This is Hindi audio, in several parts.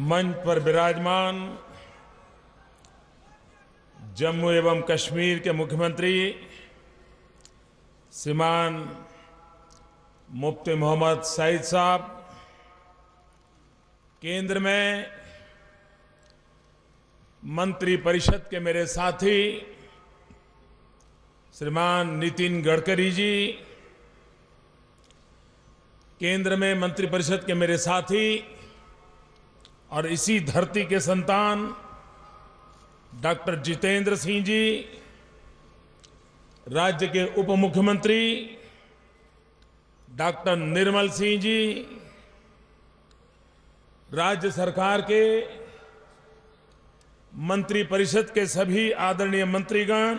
मंच पर विराजमान जम्मू एवं कश्मीर के मुख्यमंत्री श्रीमान मुफ्ती मोहम्मद सईद साहब, केंद्र में मंत्री परिषद के मेरे साथी श्रीमान नितिन गडकरी जी, केंद्र में मंत्री परिषद के मेरे साथी और इसी धरती के संतान डॉक्टर जितेंद्र सिंह जी, राज्य के उप मुख्यमंत्री डॉक्टर निर्मल सिंह जी, राज्य सरकार के मंत्री परिषद के सभी आदरणीय मंत्रीगण,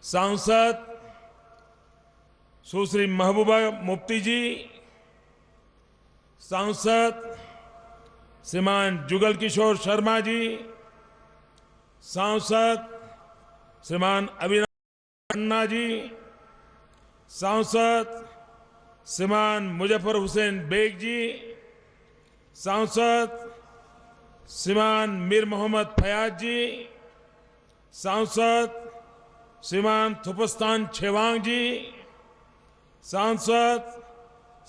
सांसद सुश्री महबूबा मुफ्ती जी, सांसद श्रीमान जुगल किशोर शर्मा जी, सांसद श्रीमान अविनाश खन्ना जी, सांसद श्रीमान मुजफ्फर हुसैन बेग जी, सांसद श्रीमान मीर मोहम्मद फयाज जी, सांसद श्रीमान थुपस्तान छेवांग जी, सांसद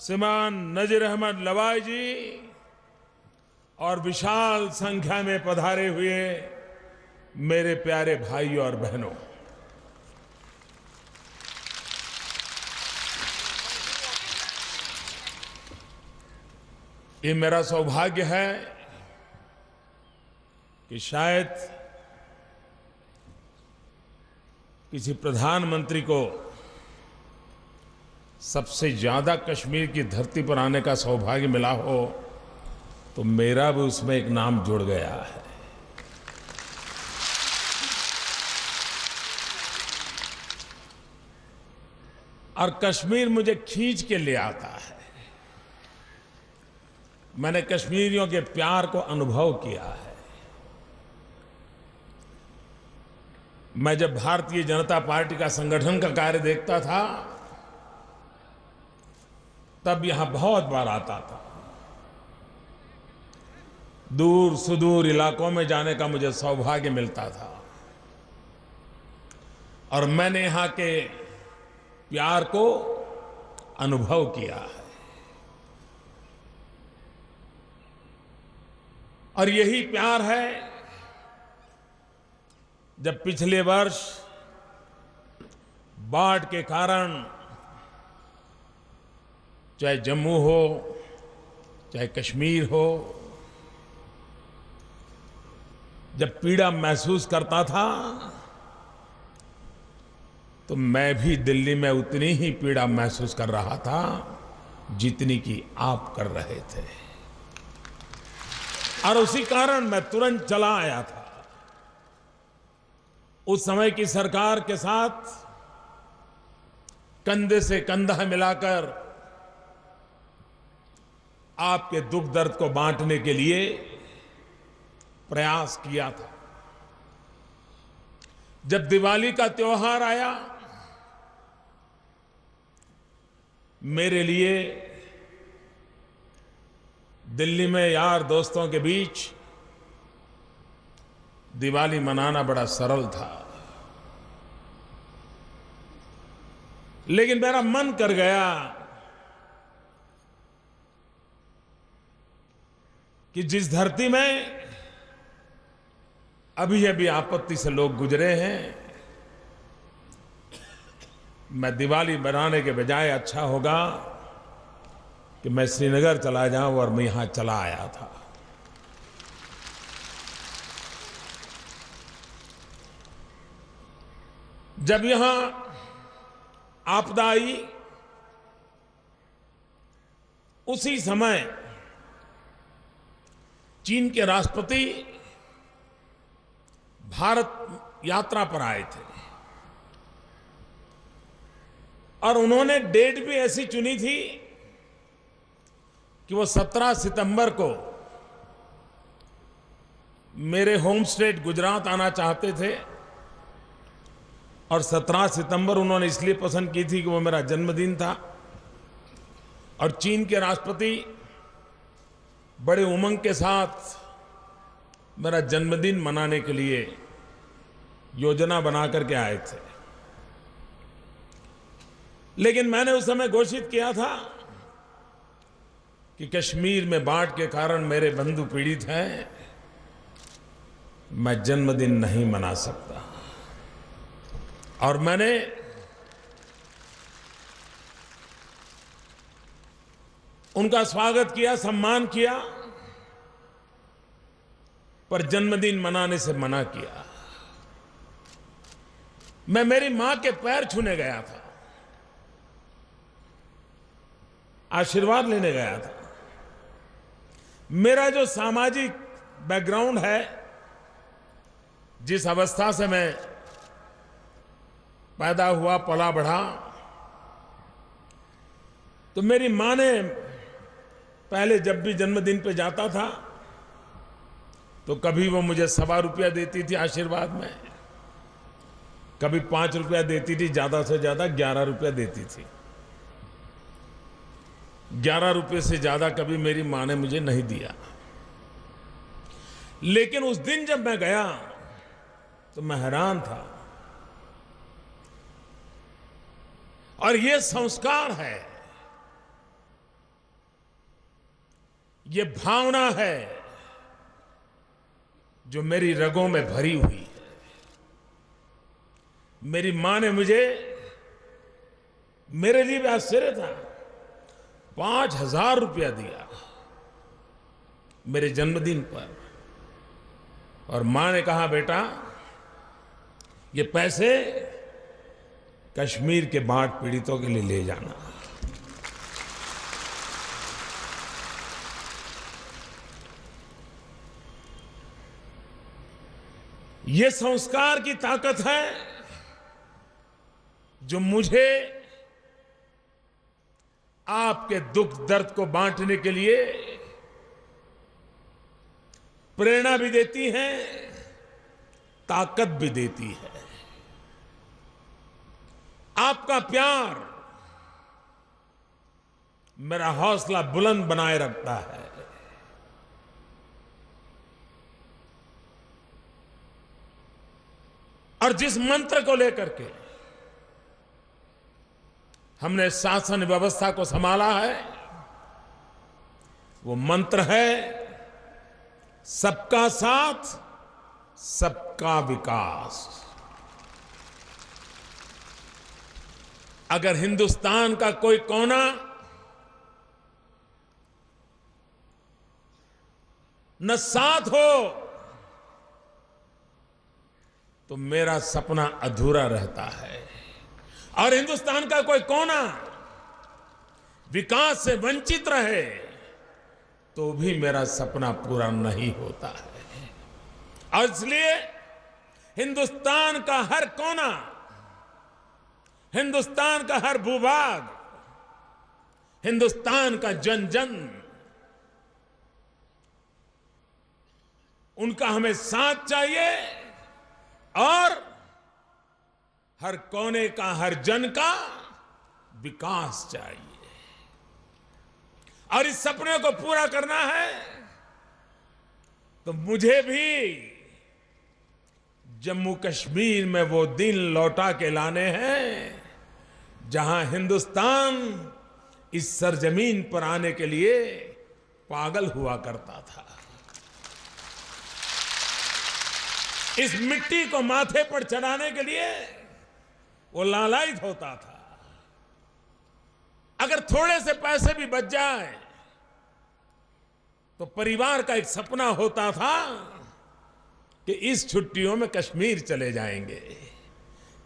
श्रीमान नजीर अहमद लवाई जी और विशाल संख्या में पधारे हुए मेरे प्यारे भाइयों और बहनों, ये मेरा सौभाग्य है कि शायद किसी प्रधानमंत्री को सबसे ज्यादा कश्मीर की धरती पर आने का सौभाग्य मिला हो, तो मेरा भी उसमें एक नाम जुड़ गया है। और कश्मीर मुझे खींच के ले आता है। मैंने कश्मीरियों के प्यार को अनुभव किया है। मैं जब भारतीय जनता पार्टी का संगठन का कार्य देखता था, तब यहां बहुत बार आता था। दूर सुदूर इलाकों में जाने का मुझे सौभाग्य मिलता था और मैंने यहां के प्यार को अनुभव किया है। और यही प्यार है, जब पिछले वर्ष बाढ़ के कारण चाहे जम्मू हो चाहे कश्मीर हो, जब पीड़ा महसूस करता था, तो मैं भी दिल्ली में उतनी ही पीड़ा महसूस कर रहा था जितनी कि आप कर रहे थे। और उसी कारण मैं तुरंत चला आया था। उस समय की सरकार के साथ कंधे से कंधा मिलाकर आपके दुख दर्द को बांटने के लिए प्रयास किया था। जब दिवाली का त्योहार आया, मेरे लिए दिल्ली में यार दोस्तों के बीच दिवाली मनाना बड़ा सरल था, लेकिन मेरा मन कर गया कि जिस धरती में अभी अभी आपत्ति से लोग गुजरे हैं, मैं दिवाली मनाने के बजाय अच्छा होगा कि मैं श्रीनगर चला जाऊं, और मैं यहां चला आया था। जब यहां आपदा आई, उसी समय चीन के राष्ट्रपति भारत यात्रा पर आए थे और उन्होंने डेट भी ऐसी चुनी थी कि वो 17 सितंबर को मेरे होम स्टेट गुजरात आना चाहते थे और 17 सितंबर उन्होंने इसलिए पसंद की थी कि वो मेरा जन्मदिन था और चीन के राष्ट्रपति बड़े उमंग के साथ मेरा जन्मदिन मनाने के लिए योजना बना करके आए थे। लेकिन मैंने उस समय घोषित किया था कि कश्मीर में बाढ़ के कारण मेरे बंधु पीड़ित हैं, मैं जन्मदिन नहीं मना सकता। और मैंने उनका स्वागत किया, सम्मान किया, पर जन्मदिन मनाने से मना किया। मैं मेरी मां के पैर छूने गया था, आशीर्वाद लेने गया था। मेरा जो सामाजिक बैकग्राउंड है, जिस अवस्था से मैं पैदा हुआ, पला बढ़ा, तो मेरी मां ने पहले जब भी जन्मदिन पे जाता था तो कभी वो मुझे ₹1.25 देती थी आशीर्वाद में, कभी ₹5 देती थी, ज्यादा से ज्यादा ₹11 देती थी। ₹11 से ज्यादा कभी मेरी मां ने मुझे नहीं दिया। लेकिन उस दिन जब मैं गया तो मैं हैरान था। और ये संस्कार है, ये भावना है जो मेरी रगों में भरी हुई है। मेरी मां ने मुझे, मेरे लिए भी आश्चर्य था, ₹5000 दिया मेरे जन्मदिन पर। और मां ने कहा, बेटा ये पैसे कश्मीर के बाढ़ पीड़ितों के लिए ले जाना। ये संस्कार की ताकत है जो मुझे आपके दुख दर्द को बांटने के लिए प्रेरणा भी देती है, ताकत भी देती है। आपका प्यार मेरा हौसला बुलंद बनाए रखता है। और जिस मंत्र को लेकर के हमने शासन व्यवस्था को संभाला है, वो मंत्र है सबका साथ, सबका विकास। अगर हिंदुस्तान का कोई कोना न साथ हो तो मेरा सपना अधूरा रहता है। और हिंदुस्तान का कोई कोना विकास से वंचित रहे तो भी मेरा सपना पूरा नहीं होता है। और इसलिए हिंदुस्तान का हर कोना, हिंदुस्तान का हर भूभाग, हिंदुस्तान का जन जन, उनका हमें साथ चाहिए। और हर कोने का, हर जन का विकास चाहिए। और इस सपने को पूरा करना है तो मुझे भी जम्मू कश्मीर में वो दिन लौटा के लाने हैं जहां हिंदुस्तान इस सरजमीन पर आने के लिए पागल हुआ करता था। इस मिट्टी को माथे पर चढ़ाने के लिए वो लालायित होता था। अगर थोड़े से पैसे भी बच जाए तो परिवार का एक सपना होता था कि इस छुट्टियों में कश्मीर चले जाएंगे,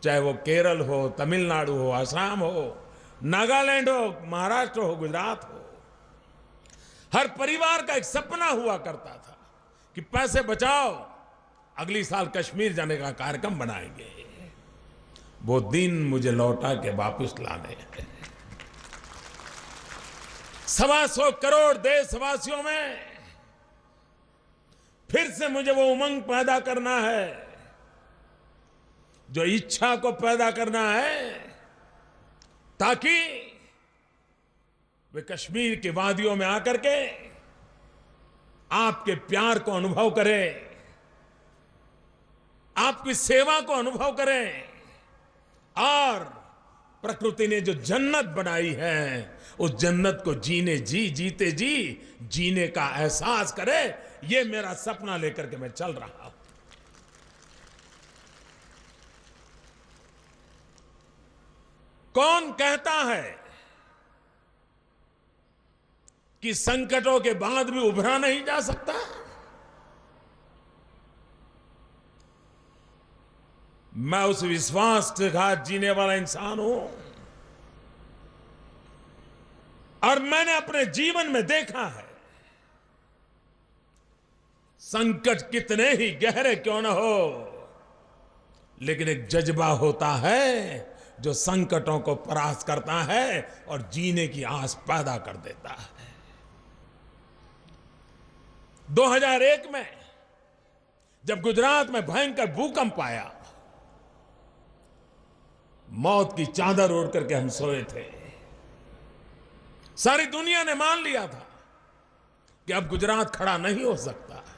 चाहे वो केरल हो, तमिलनाडु हो, असम हो, नागालैंड हो, महाराष्ट्र हो, गुजरात हो। हर परिवार का एक सपना हुआ करता था कि पैसे बचाओ, अगली साल कश्मीर जाने का कार्यक्रम बनाएंगे। वो दिन मुझे लौटा के वापस लाने हैं। 125 करोड़ देशवासियों में फिर से मुझे वो उमंग पैदा करना है, जो इच्छा को पैदा करना है ताकि वे कश्मीर की वादियों में आकर के आपके प्यार को अनुभव करें, आपकी सेवा को अनुभव करें और प्रकृति ने जो जन्नत बनाई है उस जन्नत को जीते जी जीने का एहसास करे। ये मेरा सपना लेकर के मैं चल रहा हूं। कौन कहता है कि संकटों के बाद भी उभरा नहीं जा सकता? मैं उस विश्वास के साथ जीने वाला इंसान हूं और मैंने अपने जीवन में देखा है संकट कितने ही गहरे क्यों न हो, लेकिन एक जज्बा होता है जो संकटों को परास्त करता है और जीने की आस पैदा कर देता है। 2001 में जब गुजरात में भयंकर भूकंप आया, मौत की चादर ओढ़ करके हम सोए थे। सारी दुनिया ने मान लिया था कि अब गुजरात खड़ा नहीं हो सकता है।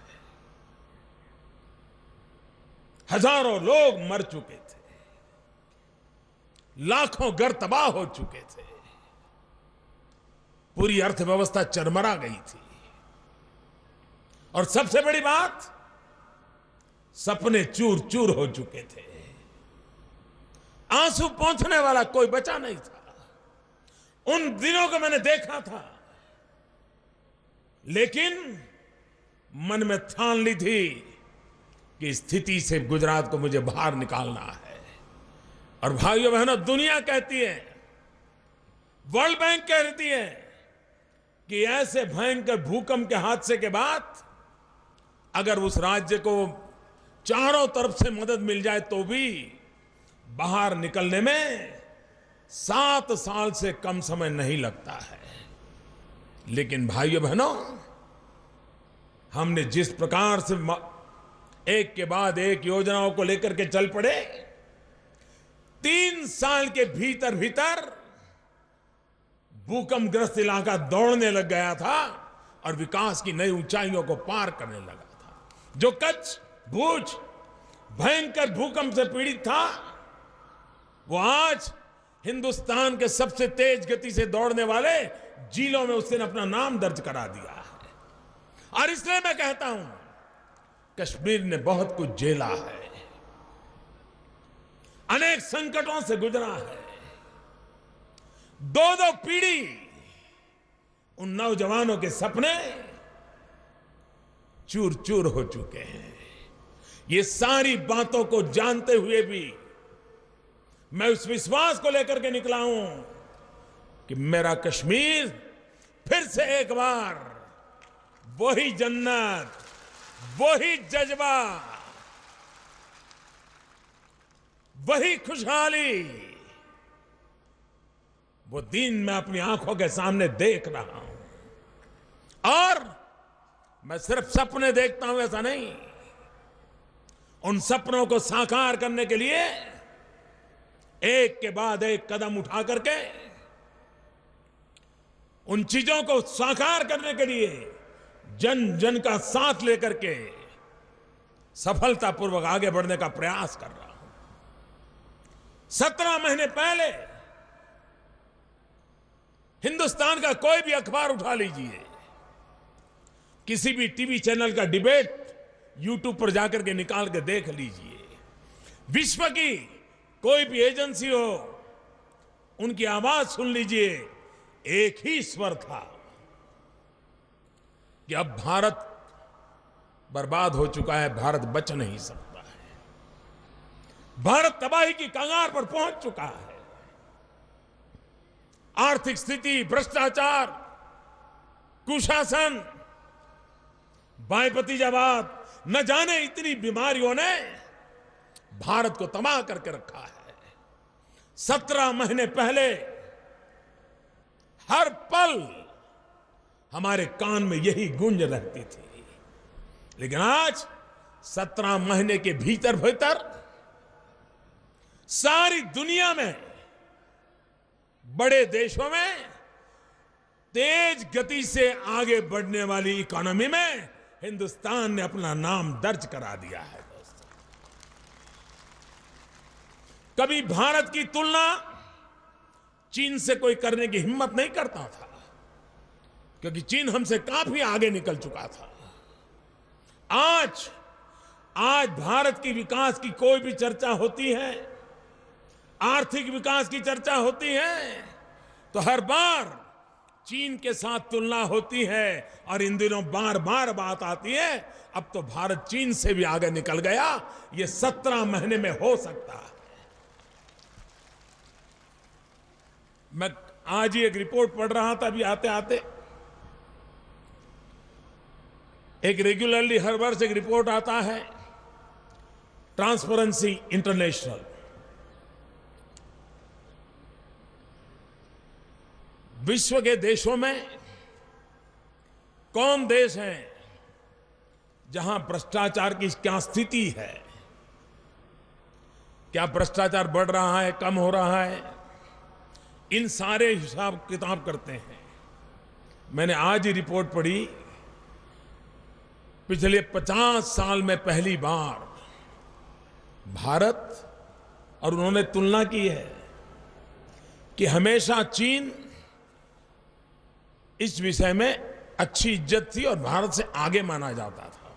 हजारों लोग मर चुके थे, लाखों घर तबाह हो चुके थे, पूरी अर्थव्यवस्था चरमरा गई थी और सबसे बड़ी बात, सपने चूर चूर हो चुके थे। आंसू पोंछने वाला कोई बचा नहीं था। उन दिनों को मैंने देखा था, लेकिन मन में ठान ली थी कि स्थिति से गुजरात को मुझे बाहर निकालना है। और भाइयों बहनों, दुनिया कहती है, वर्ल्ड बैंक कहती है कि ऐसे भयंकर भूकंप के हादसे के बाद अगर उस राज्य को चारों तरफ से मदद मिल जाए तो भी बाहर निकलने में 7 साल से कम समय नहीं लगता है। लेकिन भाइयों बहनों, हमने जिस प्रकार से एक के बाद एक योजनाओं को लेकर के चल पड़े, 3 साल के भीतर भीतर भूकंपग्रस्त इलाका दौड़ने लग गया था और विकास की नई ऊंचाइयों को पार करने लगा था। जो कच्छ, भुज भयंकर भूकंप से पीड़ित था, वो आज हिंदुस्तान के सबसे तेज गति से दौड़ने वाले जिलों में उसने अपना नाम दर्ज करा दिया है। और इसलिए मैं कहता हूं, कश्मीर ने बहुत कुछ झेला है, अनेक संकटों से गुजरा है। 2 पीढ़ी उन नौजवानों के सपने चूर चूर हो चुके हैं। ये सारी बातों को जानते हुए भी मैं उस विश्वास को लेकर के निकला हूं कि मेरा कश्मीर फिर से एक बार वही जन्नत, वही जज्बा, वही खुशहाली, वो दिन मैं अपनी आंखों के सामने देख रहा हूं। और मैं सिर्फ सपने देखता हूं ऐसा नहीं, उन सपनों को साकार करने के लिए एक के बाद एक कदम उठा करके, उन चीजों को साकार करने के लिए जन जन का साथ लेकर के सफलतापूर्वक आगे बढ़ने का प्रयास कर रहा हूं। 17 महीने पहले हिंदुस्तान का कोई भी अखबार उठा लीजिए, किसी भी टीवी चैनल का डिबेट यूट्यूब पर जाकर के निकाल के देख लीजिए, विश्व की कोई भी एजेंसी हो, उनकी आवाज सुन लीजिए, एक ही स्वर था कि अब भारत बर्बाद हो चुका है, भारत बच नहीं सकता है, भारत तबाही की कगार पर पहुंच चुका है। आर्थिक स्थिति, भ्रष्टाचार, कुशासन, बाएं-भतीजावाद, न जाने इतनी बीमारियों ने भारत को तबाह करके रखा है। 17 महीने पहले हर पल हमारे कान में यही गूंज रहती थी, लेकिन आज 17 महीने के भीतर भीतर सारी दुनिया में बड़े देशों में तेज गति से आगे बढ़ने वाली इकोनॉमी में हिंदुस्तान ने अपना नाम दर्ज करा दिया है। दोस्तों, कभी भारत की तुलना चीन से कोई करने की हिम्मत नहीं करता था, क्योंकि चीन हमसे काफी आगे निकल चुका था। आज भारत की विकास की कोई भी चर्चा होती है, आर्थिक विकास की चर्चा होती है, तो हर बार चीन के साथ तुलना होती है। और इन दिनों बार बार बात आती है, अब तो भारत चीन से भी आगे निकल गया। ये 17 महीने में हो सकता है। मैं आज ही एक रिपोर्ट पढ़ रहा था, अभी आते आते। एक रेगुलरली हर वर्ष एक रिपोर्ट आता है, ट्रांसपेरेंसी इंटरनेशनल। विश्व के देशों में कौन देश हैं जहां भ्रष्टाचार की क्या स्थिति है, क्या भ्रष्टाचार बढ़ रहा है, कम हो रहा है, इन सारे हिसाब किताब करते हैं। मैंने आज ही रिपोर्ट पढ़ी, पिछले 50 साल में पहली बार भारत, और उन्होंने तुलना की है कि हमेशा चीन इस विषय में अच्छी इज्जत थी और भारत से आगे माना जाता था।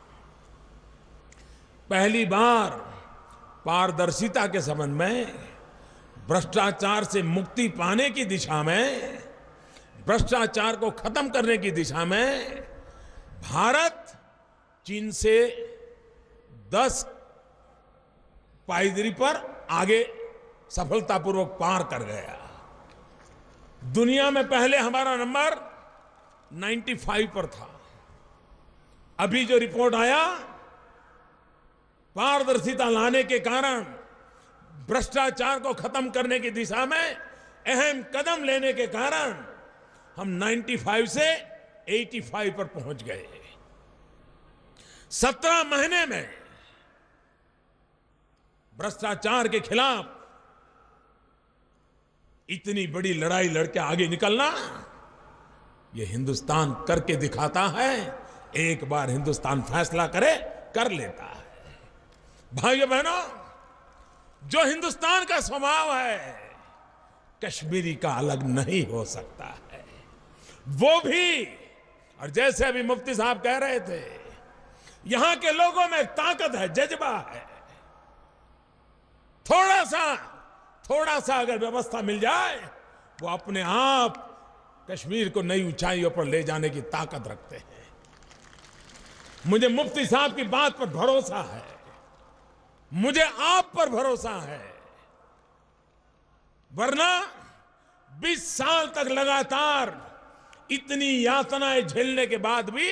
पहली बार पारदर्शिता के संबंध में, भ्रष्टाचार से मुक्ति पाने की दिशा में, भ्रष्टाचार को खत्म करने की दिशा में भारत चीन से 10 पायदारी पर आगे सफलतापूर्वक पार कर गया। दुनिया में पहले हमारा नंबर 95 पर था। अभी जो रिपोर्ट आया, पारदर्शिता लाने के कारण, भ्रष्टाचार को खत्म करने की दिशा में अहम कदम लेने के कारण हम 95 से 85 पर पहुंच गए। 17 महीने में भ्रष्टाचार के खिलाफ इतनी बड़ी लड़ाई लड़के आगे निकलना, ये हिंदुस्तान करके दिखाता है। एक बार हिंदुस्तान फैसला करे, कर लेता है। भाइयों बहनों, जो हिंदुस्तान का स्वभाव है, कश्मीरी का अलग नहीं हो सकता है। वो भी, और जैसे अभी मुफ्ती साहब कह रहे थे, यहां के लोगों में ताकत है, जज्बा है। थोड़ा सा अगर व्यवस्था मिल जाए, वो अपने आप कश्मीर को नई ऊंचाइयों पर ले जाने की ताकत रखते हैं। मुझे मुफ्ती साहब की बात पर भरोसा है, मुझे आप पर भरोसा है। वरना 20 साल तक लगातार इतनी यातनाएं झेलने के बाद भी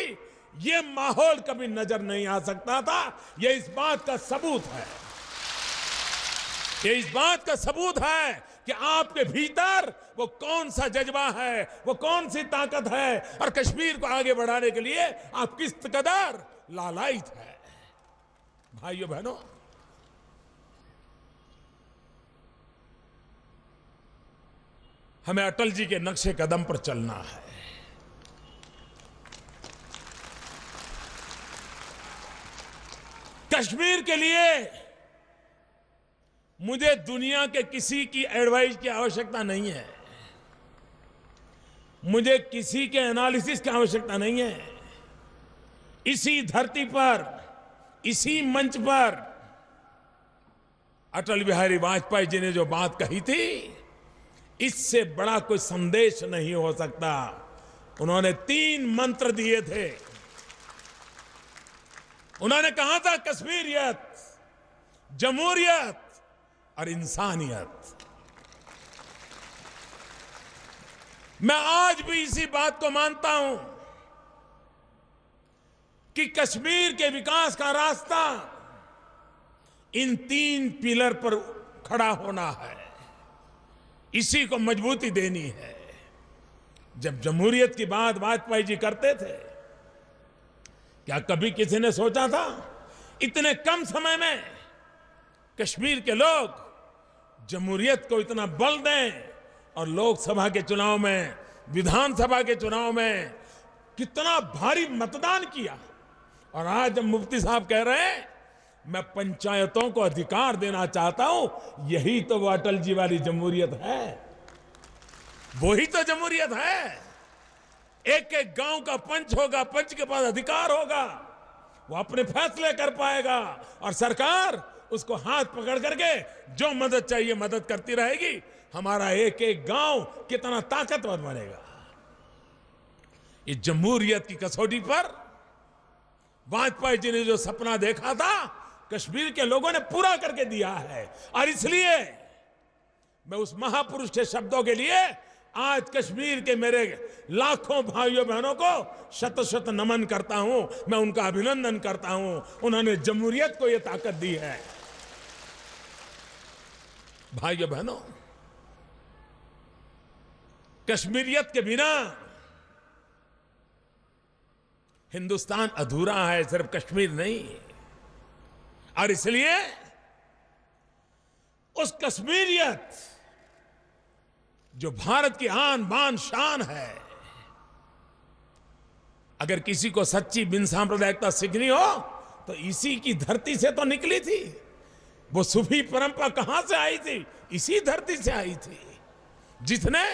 ये माहौल कभी नजर नहीं आ सकता था। ये इस बात का सबूत है, ये इस बात का सबूत है कि आपके भीतर वो कौन सा जज्बा है, वो कौन सी ताकत है, और कश्मीर को आगे बढ़ाने के लिए आप किस कदर लालायित है। भाइयों बहनों, हमें अटल जी के नक्शे कदम पर चलना है। कश्मीर के लिए मुझे दुनिया के किसी की एडवाइस की आवश्यकता नहीं है, मुझे किसी के एनालिसिस की आवश्यकता नहीं है। इसी धरती पर, इसी मंच पर अटल बिहारी वाजपेयी जी ने जो बात कही थी, इससे बड़ा कोई संदेश नहीं हो सकता। उन्होंने 3 मंत्र दिए थे। उन्होंने कहा था, कश्मीरियत, जमहूरियत और इंसानियत। मैं आज भी इसी बात को मानता हूं कि कश्मीर के विकास का रास्ता इन 3 पिलर पर खड़ा होना है, इसी को मजबूती देनी है। जब जमहूरियत की बात वाजपेयी जी करते थे, क्या कभी किसी ने सोचा था इतने कम समय में कश्मीर के लोग जमहूरियत को इतना बल दें और लोकसभा के चुनाव में, विधानसभा के चुनाव में कितना भारी मतदान किया। और आज जब मुफ्ती साहब कह रहे हैं मैं पंचायतों को अधिकार देना चाहता हूं, यही तो वो अटल जी वाली जमहूरियत है, वही तो जमहूरियत है। एक एक गांव का पंच होगा, पंच के पास अधिकार होगा, वो अपने फैसले कर पाएगा और सरकार उसको हाथ पकड़ करके जो मदद चाहिए मदद करती रहेगी। हमारा एक एक गांव कितना ताकतवर बनेगा। इस जमहूरियत की कसौटी पर वाजपेयी जी ने जो सपना देखा था, कश्मीर के लोगों ने पूरा करके दिया है। और इसलिए मैं उस महापुरुष के शब्दों के लिए आज कश्मीर के मेरे लाखों भाइयों बहनों को शत शत नमन करता हूं, मैं उनका अभिनंदन करता हूं। उन्होंने जमहूरियत को यह ताकत दी है। भाइयों बहनों, कश्मीरियत के बिना हिंदुस्तान अधूरा है, सिर्फ कश्मीर नहीं। और इसलिए उस कश्मीरियत जो भारत की आन बान शान है, अगर किसी को सच्ची बिन सांप्रदायिकता सीखनी हो तो इसी की धरती से तो निकली थी। वो सूफी परंपरा कहां से आई थी? इसी धरती से आई थी, जिसने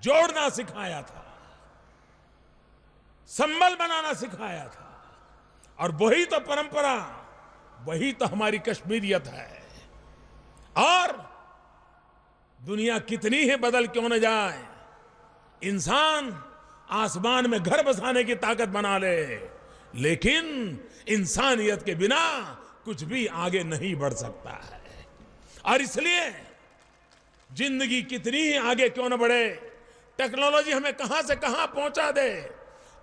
जोड़ना सिखाया था, संबल बनाना सिखाया था। और वही तो परंपरा, वही तो हमारी कश्मीरियत है। और दुनिया कितनी ही बदल क्यों न जाए, इंसान आसमान में घर बसाने की ताकत बना ले, लेकिन इंसानियत के बिना कुछ भी आगे नहीं बढ़ सकता है। और इसलिए जिंदगी कितनी ही आगे क्यों न बढ़े, टेक्नोलॉजी हमें कहां से कहां पहुंचा दे,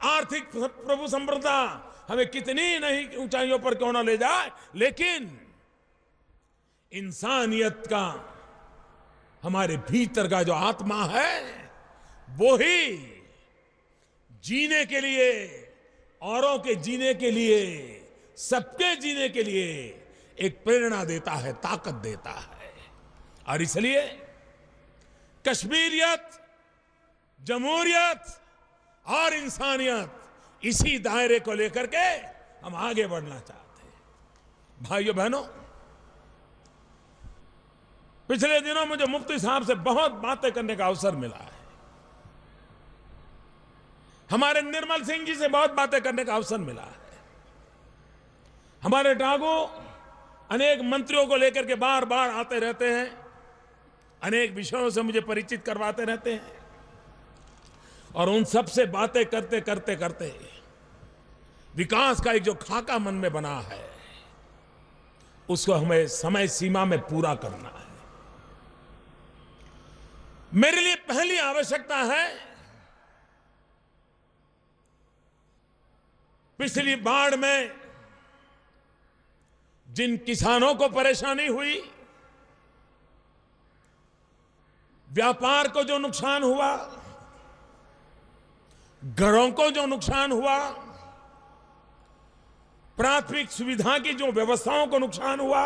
आर्थिक प्रभु संप्रदा हमें कितनी नहीं ऊंचाइयों पर क्यों न ले जाए, लेकिन इंसानियत का हमारे भीतर का जो आत्मा है, वो ही जीने के लिए, औरों के जीने के लिए, सबके जीने के लिए एक प्रेरणा देता है, ताकत देता है। और इसलिए कश्मीरियत, जमहूरियत और इंसानियत, इसी दायरे को लेकर के हम आगे बढ़ना चाहते हैं। भाइयों बहनों, पिछले दिनों मुझे मुफ्ती साहब से बहुत बातें करने का अवसर मिला है। हमारे निर्मल सिंह जी से बहुत बातें करने का अवसर मिला है। हमारे डागू अनेक मंत्रियों को लेकर के बार बार आते रहते हैं, अनेक विषयों से मुझे परिचित करवाते रहते हैं। और उन सब से बातें करते करते करते विकास का एक जो खाका मन में बना है, उसको हमें समय सीमा में पूरा करना है। मेरे लिए पहली आवश्यकता है, पिछली बाढ़ में जिन किसानों को परेशानी हुई, व्यापार को जो नुकसान हुआ, घरों को जो नुकसान हुआ, प्राथमिक सुविधा की जो व्यवस्थाओं को नुकसान हुआ,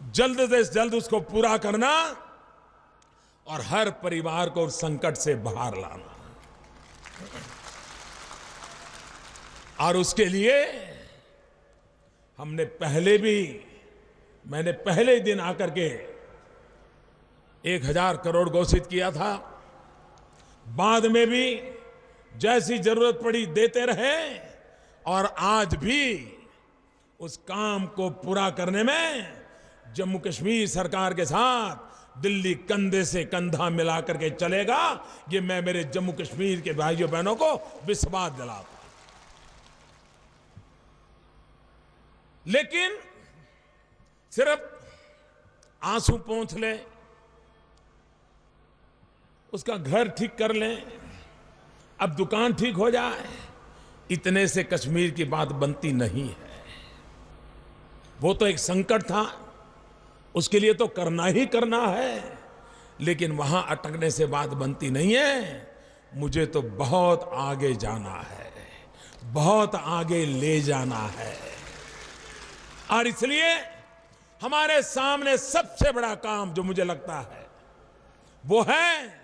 जल्द से जल्द उसको पूरा करना और हर परिवार को उस संकट से बाहर लाना। और उसके लिए हमने मैंने पहले दिन आकर के 1000 करोड़ घोषित किया था। बाद में भी जैसी जरूरत पड़ी देते रहे, और आज भी उस काम को पूरा करने में जम्मू कश्मीर सरकार के साथ दिल्ली कंधे से कंधा मिलाकर के चलेगा। ये मैं मेरे जम्मू कश्मीर के भाइयों बहनों को विश्वास दिलाता हूं। लेकिन सिर्फ आंसू पोंछ ले, उसका घर ठीक कर लें, अब दुकान ठीक हो जाए, इतने से कश्मीर की बात बनती नहीं है। वो तो एक संकट था, उसके लिए तो करना ही करना है, लेकिन वहां अटकने से बात बनती नहीं है। मुझे तो बहुत आगे जाना है, बहुत आगे ले जाना है। और इसलिए हमारे सामने सबसे बड़ा काम जो मुझे लगता है वो है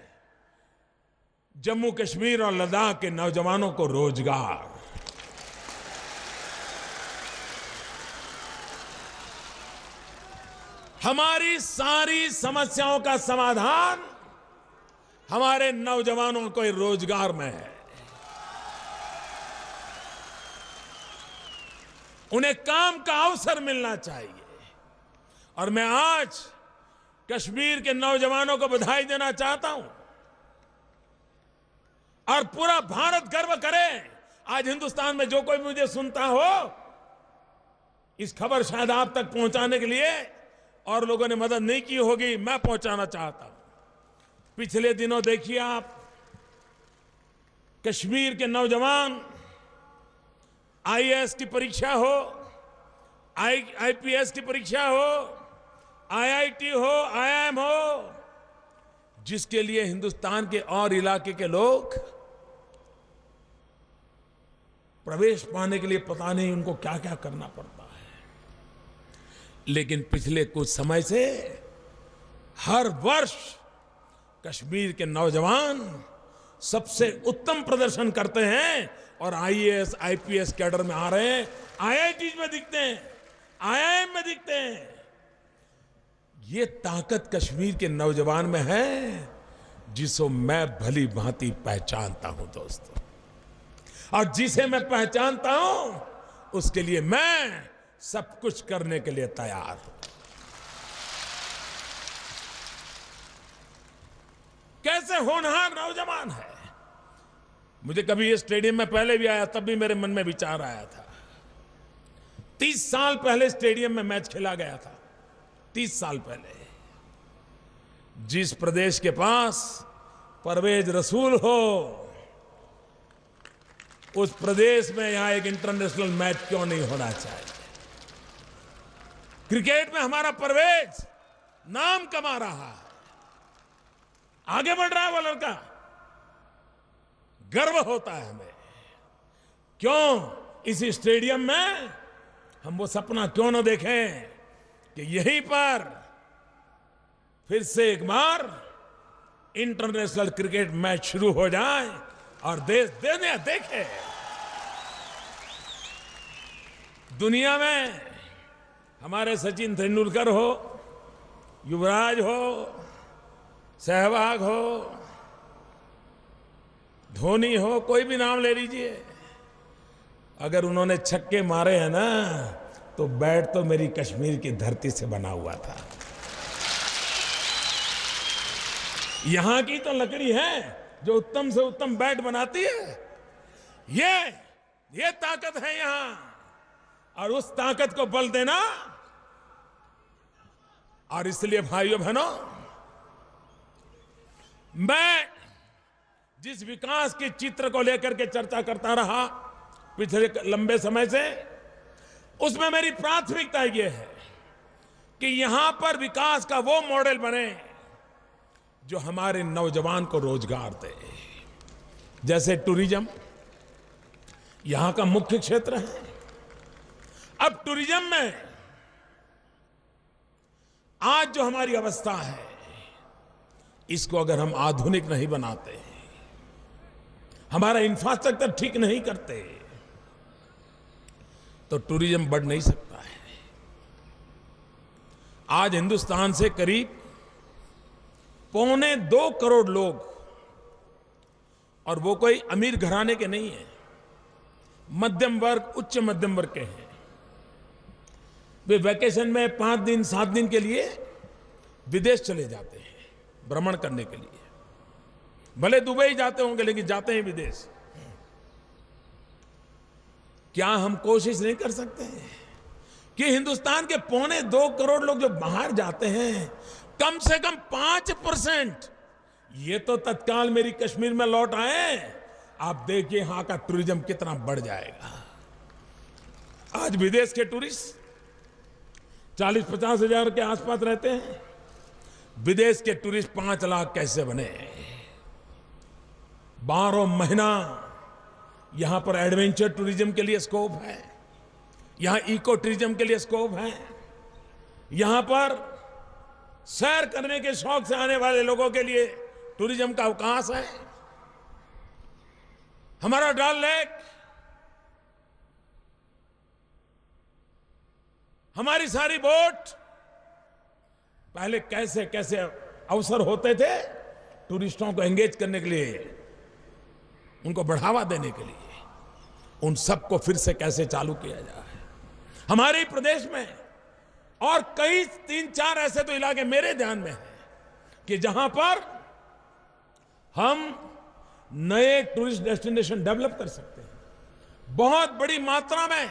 जम्मू कश्मीर और लद्दाख के नौजवानों को रोजगार। हमारी सारी समस्याओं का समाधान हमारे नौजवानों को रोजगार में है। उन्हें काम का अवसर मिलना चाहिए। और मैं आज कश्मीर के नौजवानों को बधाई देना चाहता हूं और पूरा भारत गर्व करे। आज हिंदुस्तान में जो कोई मुझे सुनता हो, इस खबर शायद आप तक पहुंचाने के लिए और लोगों ने मदद नहीं की होगी, मैं पहुंचाना चाहता हूं। पिछले दिनों देखिए आप, कश्मीर के नौजवान आईएएस की परीक्षा हो, आईपीएस की परीक्षा हो, आईआईटी हो, आईआईएम हो, जिसके लिए हिंदुस्तान के और इलाके के लोग प्रवेश पाने के लिए पता नहीं उनको क्या क्या करना पड़ता है। लेकिन पिछले कुछ समय से हर वर्ष कश्मीर के नौजवान सबसे उत्तम प्रदर्शन करते हैं और आईएएस आईपीएस कैडर में आ रहे हैं, आईआईटी में दिखते हैं, आईआईएम में दिखते हैं। ये ताकत कश्मीर के नौजवान में है जिसको मैं भली भांति पहचानता हूं दोस्तों। और जिसे मैं पहचानता हूं उसके लिए मैं सब कुछ करने के लिए तैयार हूं। कैसे होनहार नौजवान है। मुझे कभी ये स्टेडियम में पहले भी आया, तब भी मेरे मन में विचार आया था। 30 साल पहले स्टेडियम में मैच खेला गया था। 30 साल पहले जिस प्रदेश के पास परवेज रसूल हो, उस प्रदेश में यहां एक इंटरनेशनल मैच क्यों नहीं होना चाहिए। क्रिकेट में हमारा परवेज नाम कमा रहा है, आगे बढ़ रहा है वो लड़का, गर्व होता है हमें। क्यों इसी स्टेडियम में हम वो सपना क्यों न देखें कि यहीं पर फिर से एक बार इंटरनेशनल क्रिकेट मैच शुरू हो जाए और देश देखे। दुनिया में हमारे सचिन तेंदुलकर हो, युवराज हो, सहवाग हो, धोनी हो, कोई भी नाम ले लीजिए, अगर उन्होंने छक्के मारे हैं ना तो बैट तो मेरी कश्मीर की धरती से बना हुआ था। यहां की तो लकड़ी है जो उत्तम से उत्तम बैट बनाती है। ये ताकत है यहां, और उस ताकत को बल देना। और इसलिए भाइयों बहनों, मैं जिस विकास के चित्र को लेकर के चर्चा करता रहा पिछले लंबे समय से, उसमें मेरी प्राथमिकता यह है कि यहां पर विकास का वो मॉडल बने जो हमारे नौजवान को रोजगार दे। जैसे टूरिज्म यहां का मुख्य क्षेत्र है। अब टूरिज्म में आज जो हमारी अवस्था है, इसको अगर हम आधुनिक नहीं बनाते, हमारा इंफ्रास्ट्रक्चर ठीक नहीं करते, तो टूरिज्म बढ़ नहीं सकता है। आज हिंदुस्तान से करीब 1.25 करोड़ लोग, और वो कोई अमीर घराने के नहीं है, मध्यम वर्ग, उच्च मध्यम वर्ग के हैं। वे वैकेशन में 5 दिन 7 दिन के लिए विदेश चले जाते हैं भ्रमण करने के लिए। भले दुबई जाते होंगे लेकिन जाते हैं विदेश। क्या हम कोशिश नहीं कर सकते कि हिंदुस्तान के 1.25 करोड़ लोग जो बाहर जाते हैं, कम से कम 5% ये तो तत्काल मेरी कश्मीर में लौट आए। आप देखिए यहां का टूरिज्म कितना बढ़ जाएगा। आज विदेश के टूरिस्ट 40-50 हजार के आसपास रहते हैं, विदेश के टूरिस्ट 5 लाख कैसे बने। 12 महीना यहां पर एडवेंचर टूरिज्म के लिए स्कोप है, यहां इको टूरिज्म के लिए स्कोप है, यहां पर सैर करने के शौक से आने वाले लोगों के लिए टूरिज्म का अवकाश है। हमारा डल लेक, हमारी सारी बोट, पहले कैसे कैसे अवसर होते थे टूरिस्टों को एंगेज करने के लिए, उनको बढ़ावा देने के लिए, उन सबको फिर से कैसे चालू किया जाए। हमारे प्रदेश में और कई 3-4 ऐसे तो इलाके मेरे ध्यान में हैं कि जहां पर हम नए टूरिस्ट डेस्टिनेशन डेवलप कर सकते हैं। बहुत बड़ी मात्रा में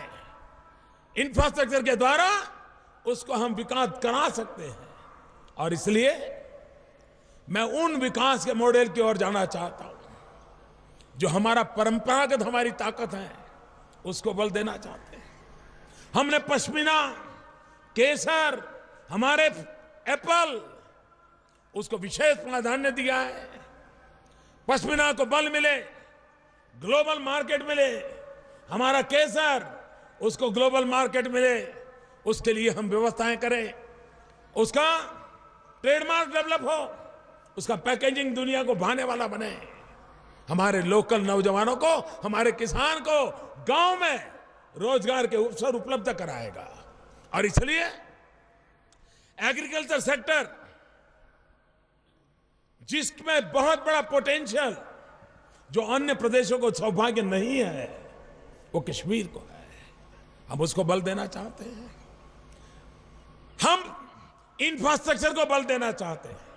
इंफ्रास्ट्रक्चर के द्वारा उसको हम विकास करा सकते हैं। और इसलिए मैं उन विकास के मॉडल की ओर जाना चाहता हूं जो हमारा परंपरागत हमारी ताकत है उसको बल देना चाहते हैं। हमने पश्मीना, केसर, हमारे एप्पल, उसको विशेष प्राधान्य दिया है। पश्मीना को बल मिले, ग्लोबल मार्केट मिले, हमारा केसर उसको ग्लोबल मार्केट मिले, उसके लिए हम व्यवस्थाएं करें, उसका ट्रेडमार्क डेवलप हो, उसका पैकेजिंग दुनिया को भाने वाला बने, हमारे लोकल नौजवानों को, हमारे किसान को गांव में रोजगार के अवसर उपलब्ध कराएगा। और इसलिए एग्रीकल्चर सेक्टर, जिसमें बहुत बड़ा पोटेंशियल जो अन्य प्रदेशों को सौभाग्य नहीं है, वो कश्मीर को है, हम उसको बल देना चाहते हैं। हम इंफ्रास्ट्रक्चर को बल देना चाहते हैं।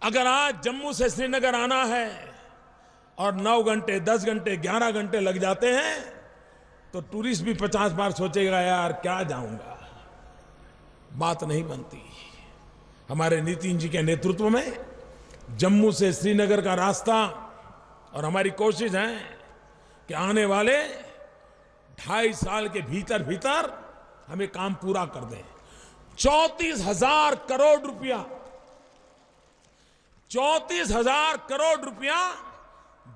अगर आज जम्मू से श्रीनगर आना है और 9 घंटे, 10 घंटे, 11 घंटे लग जाते हैं तो टूरिस्ट भी 50 बार सोचेगा यार क्या जाऊंगा, बात नहीं बनती। हमारे नितिन जी के नेतृत्व में जम्मू से श्रीनगर का रास्ता, और हमारी कोशिश है कि आने वाले 2.5 साल के भीतर भीतर हमें काम पूरा कर दें। 34,000 करोड़ रुपया, 34,000 करोड़ रुपया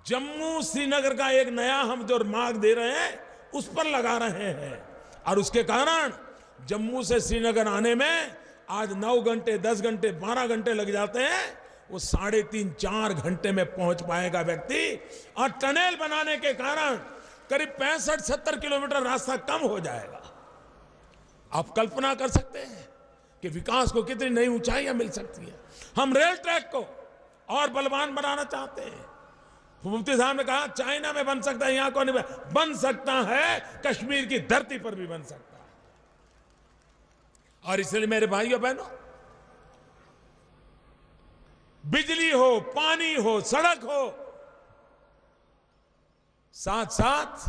जम्मू श्रीनगर का एक नया हम जो मार्ग दे रहे हैं उस पर लगा रहे हैं। और उसके कारण जम्मू से श्रीनगर आने में आज 9 घंटे, 10 घंटे, 12 घंटे लग जाते हैं, वो 3.5-4 घंटे में पहुंच पाएगा व्यक्ति। और टनल बनाने के कारण करीब 65-70 किलोमीटर रास्ता कम हो जाएगा। आप कल्पना कर सकते हैं कि विकास को कितनी नई ऊंचाइयां मिल सकती हैं। हम रेल ट्रैक को और बलवान बनाना चाहते हैं। मुफ्ती साहब ने कहा चाइना में बन सकता है, यहां को नहीं बन सकता है, कश्मीर की धरती पर भी बन सकता है। और इसलिए मेरे भाइयों बहनों, बिजली हो, पानी हो, सड़क हो, साथ साथ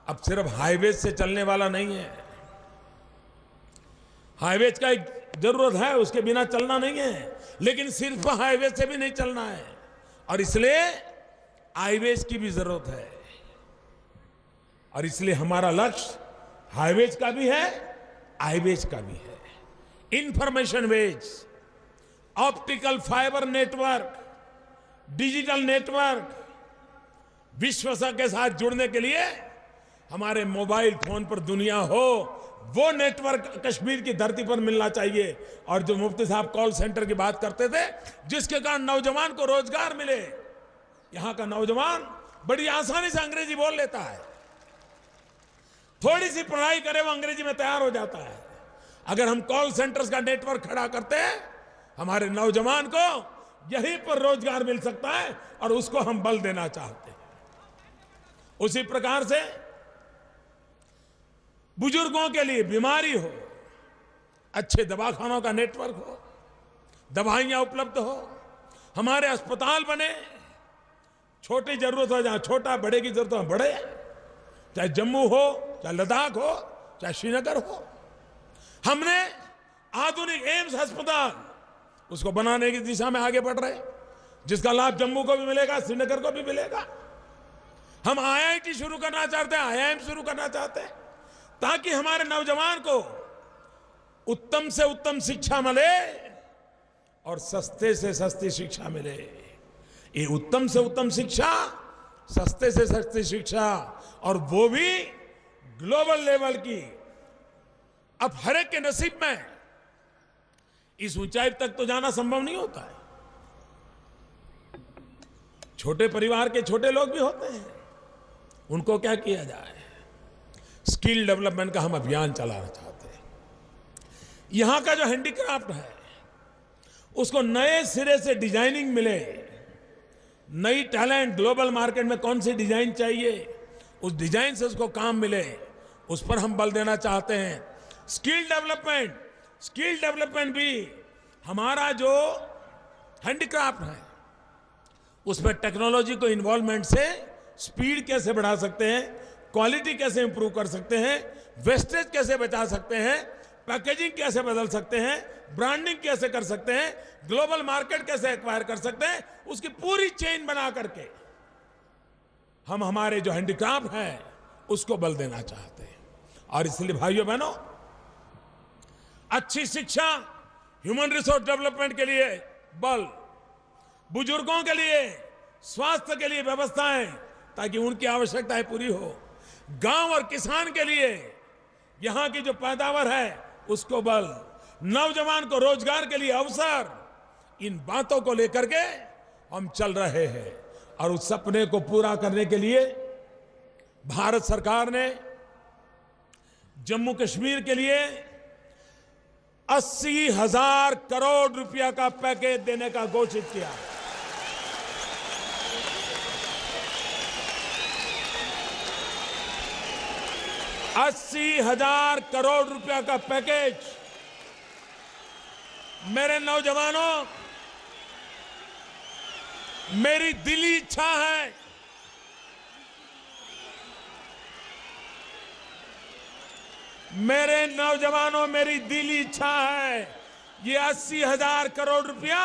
अब सिर्फ हाईवे से चलने वाला नहीं है। हाईवेज का एक जरूरत है, उसके बिना चलना नहीं है, लेकिन सिर्फ हाईवे से भी नहीं चलना है। और इसलिए हाईवेज की भी जरूरत है। और इसलिए हमारा लक्ष्य हाईवेज का भी है, हाईवेज का भी है। Information ways, optical fibre network, digital network, विश्व के साथ जुड़ने के लिए हमारे मोबाइल फोन पर दुनिया हो, वो नेटवर्क कश्मीर की धरती पर मिलना चाहिए। और जो मुफ्ती साहब कॉल सेंटर की बात करते थे, जिसके कारण नौजवान को रोजगार मिले, यहां का नौजवान बड़ी आसानी से अंग्रेजी बोल लेता है, थोड़ी सी पढ़ाई करे वो अंग्रेजी में तैयार हो जाता है। अगर हम कॉल सेंटर्स का नेटवर्क खड़ा करते हैं, हमारे नौजवान को यहीं पर रोजगार मिल सकता है, और उसको हम बल देना चाहते हैं। उसी प्रकार से बुजुर्गों के लिए बीमारी हो, अच्छे दवाखानों का नेटवर्क हो, दवाइयां उपलब्ध हो, हमारे अस्पताल बने, छोटी जरूरत हो जहां छोटा, बड़े की जरूरत हो बड़े, चाहे जम्मू हो, चाहे लद्दाख हो, चाहे श्रीनगर हो। हमने आधुनिक एम्स अस्पताल उसको बनाने की दिशा में आगे बढ़ रहे, जिसका लाभ जम्मू को भी मिलेगा, श्रीनगर को भी मिलेगा। हम IIT शुरू करना चाहते हैं, IIM शुरू करना चाहते हैं, ताकि हमारे नौजवान को उत्तम से उत्तम शिक्षा मिले और सस्ते से सस्ती शिक्षा मिले। ये उत्तम से उत्तम शिक्षा, सस्ते से सस्ती शिक्षा, और वो भी ग्लोबल लेवल की, अब हर एक के नसीब में इस ऊंचाई तक तो जाना संभव नहीं होता है। छोटे परिवार के छोटे लोग भी होते हैं, उनको क्या किया जाए? स्किल डेवलपमेंट का हम अभियान चलाना चाहते हैं। यहां का जो हैंडीक्राफ्ट है उसको नए सिरे से डिजाइनिंग मिले, नई टैलेंट ग्लोबल मार्केट में कौन सी डिजाइन चाहिए, उस डिजाइन से उसको काम मिले, उस पर हम बल देना चाहते हैं। स्किल डेवलपमेंट भी हमारा जो हैंडीक्राफ्ट है उसमें टेक्नोलॉजी को इन्वॉल्वमेंट से स्पीड कैसे बढ़ा सकते हैं, क्वालिटी कैसे इंप्रूव कर सकते हैं, वेस्टेज कैसे बचा सकते हैं, पैकेजिंग कैसे बदल सकते हैं, ब्रांडिंग कैसे कर सकते हैं, ग्लोबल मार्केट कैसे एक्वायर कर सकते हैं, उसकी पूरी चेन बना करके हम हमारे जो हैंडीक्राफ्ट है उसको बल देना चाहते हैं। और इसलिए भाइयों बहनों, अच्छी शिक्षा, ह्यूमन रिसोर्स डेवलपमेंट के लिए बल, बुजुर्गों के लिए स्वास्थ्य के लिए व्यवस्थाएं ताकि उनकी आवश्यकताएं पूरी हो, गांव और किसान के लिए यहां की जो पैदावार है उसको बल, नौजवान को रोजगार के लिए अवसर, इन बातों को लेकर के हम चल रहे हैं। और उस सपने को पूरा करने के लिए भारत सरकार ने जम्मू कश्मीर के लिए 80,000 करोड़ रुपया का पैकेज देने का घोषित किया। $80,000 करोड़ रुपया का पैकेज। मेरे नौजवानों, मेरी दिली इच्छा है मेरी दिली इच्छा है ये 80,000 करोड़ रुपया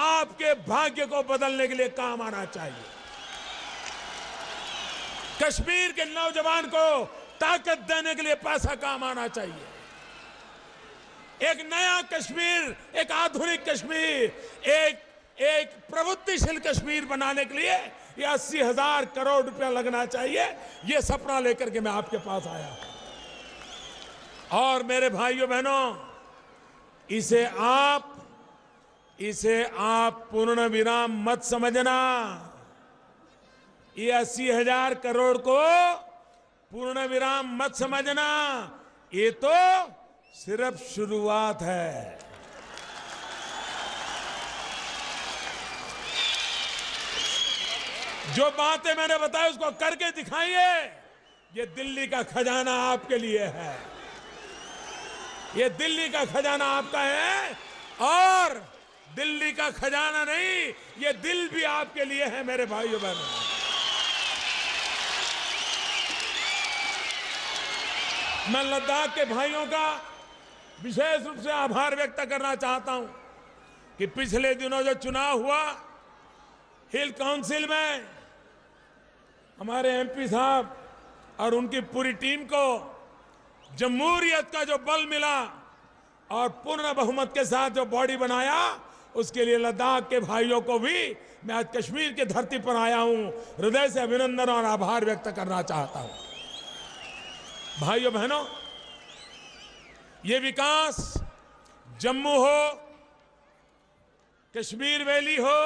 आपके भाग्य को बदलने के लिए काम आना चाहिए। कश्मीर के नौजवान को ताकत देने के लिए पैसा काम आना चाहिए। एक नया कश्मीर, एक आधुनिक कश्मीर, एक प्रवृत्तिशील कश्मीर बनाने के लिए ये 80,000 करोड़ रुपया लगना चाहिए। ये सपना लेकर के मैं आपके पास आया हूं। और मेरे भाइयों बहनों, इसे आप पूर्ण विराम मत समझना। ये 80,000 करोड़ को पूर्ण विराम मत समझना। ये तो सिर्फ शुरुआत है। जो बातें मैंने बताई उसको करके दिखाइए। ये दिल्ली का खजाना आपके लिए है। ये दिल्ली का खजाना आपका है। और दिल्ली का खजाना नहीं, ये दिल भी आपके लिए है मेरे भाइयों बहनों। मैं लद्दाख के भाइयों का विशेष रूप से आभार व्यक्त करना चाहता हूं कि पिछले दिनों जो चुनाव हुआ हिल काउंसिल में, हमारे एमपी साहब और उनकी पूरी टीम को जमहूरियत का जो बल मिला और पूर्ण बहुमत के साथ जो बॉडी बनाया, उसके लिए लद्दाख के भाइयों को भी मैं आज कश्मीर की धरती पर आया हूं, हृदय से अभिनंदन और आभार व्यक्त करना चाहता हूं। भाइयों बहनों, ये विकास जम्मू हो, कश्मीर वैली हो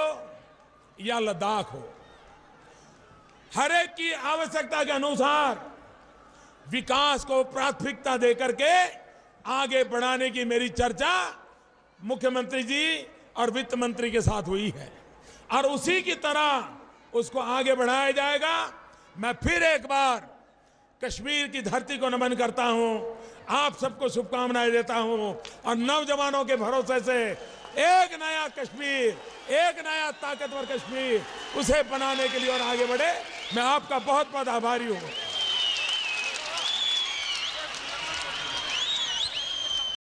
या लद्दाख हो, हर एक की आवश्यकता के अनुसार विकास को प्राथमिकता देकर के आगे बढ़ाने की मेरी चर्चा मुख्यमंत्री जी और वित्त मंत्री के साथ हुई है और उसी की तरह उसको आगे बढ़ाया जाएगा। मैं फिर एक बार कश्मीर की धरती को नमन करता हूं, आप सबको शुभकामनाएं देता हूं और नौजवानों के भरोसे से एक नया कश्मीर, एक नया ताकतवर कश्मीर, उसे बनाने के लिए और आगे बढ़े। मैं आपका बहुत बहुत आभारी हूं।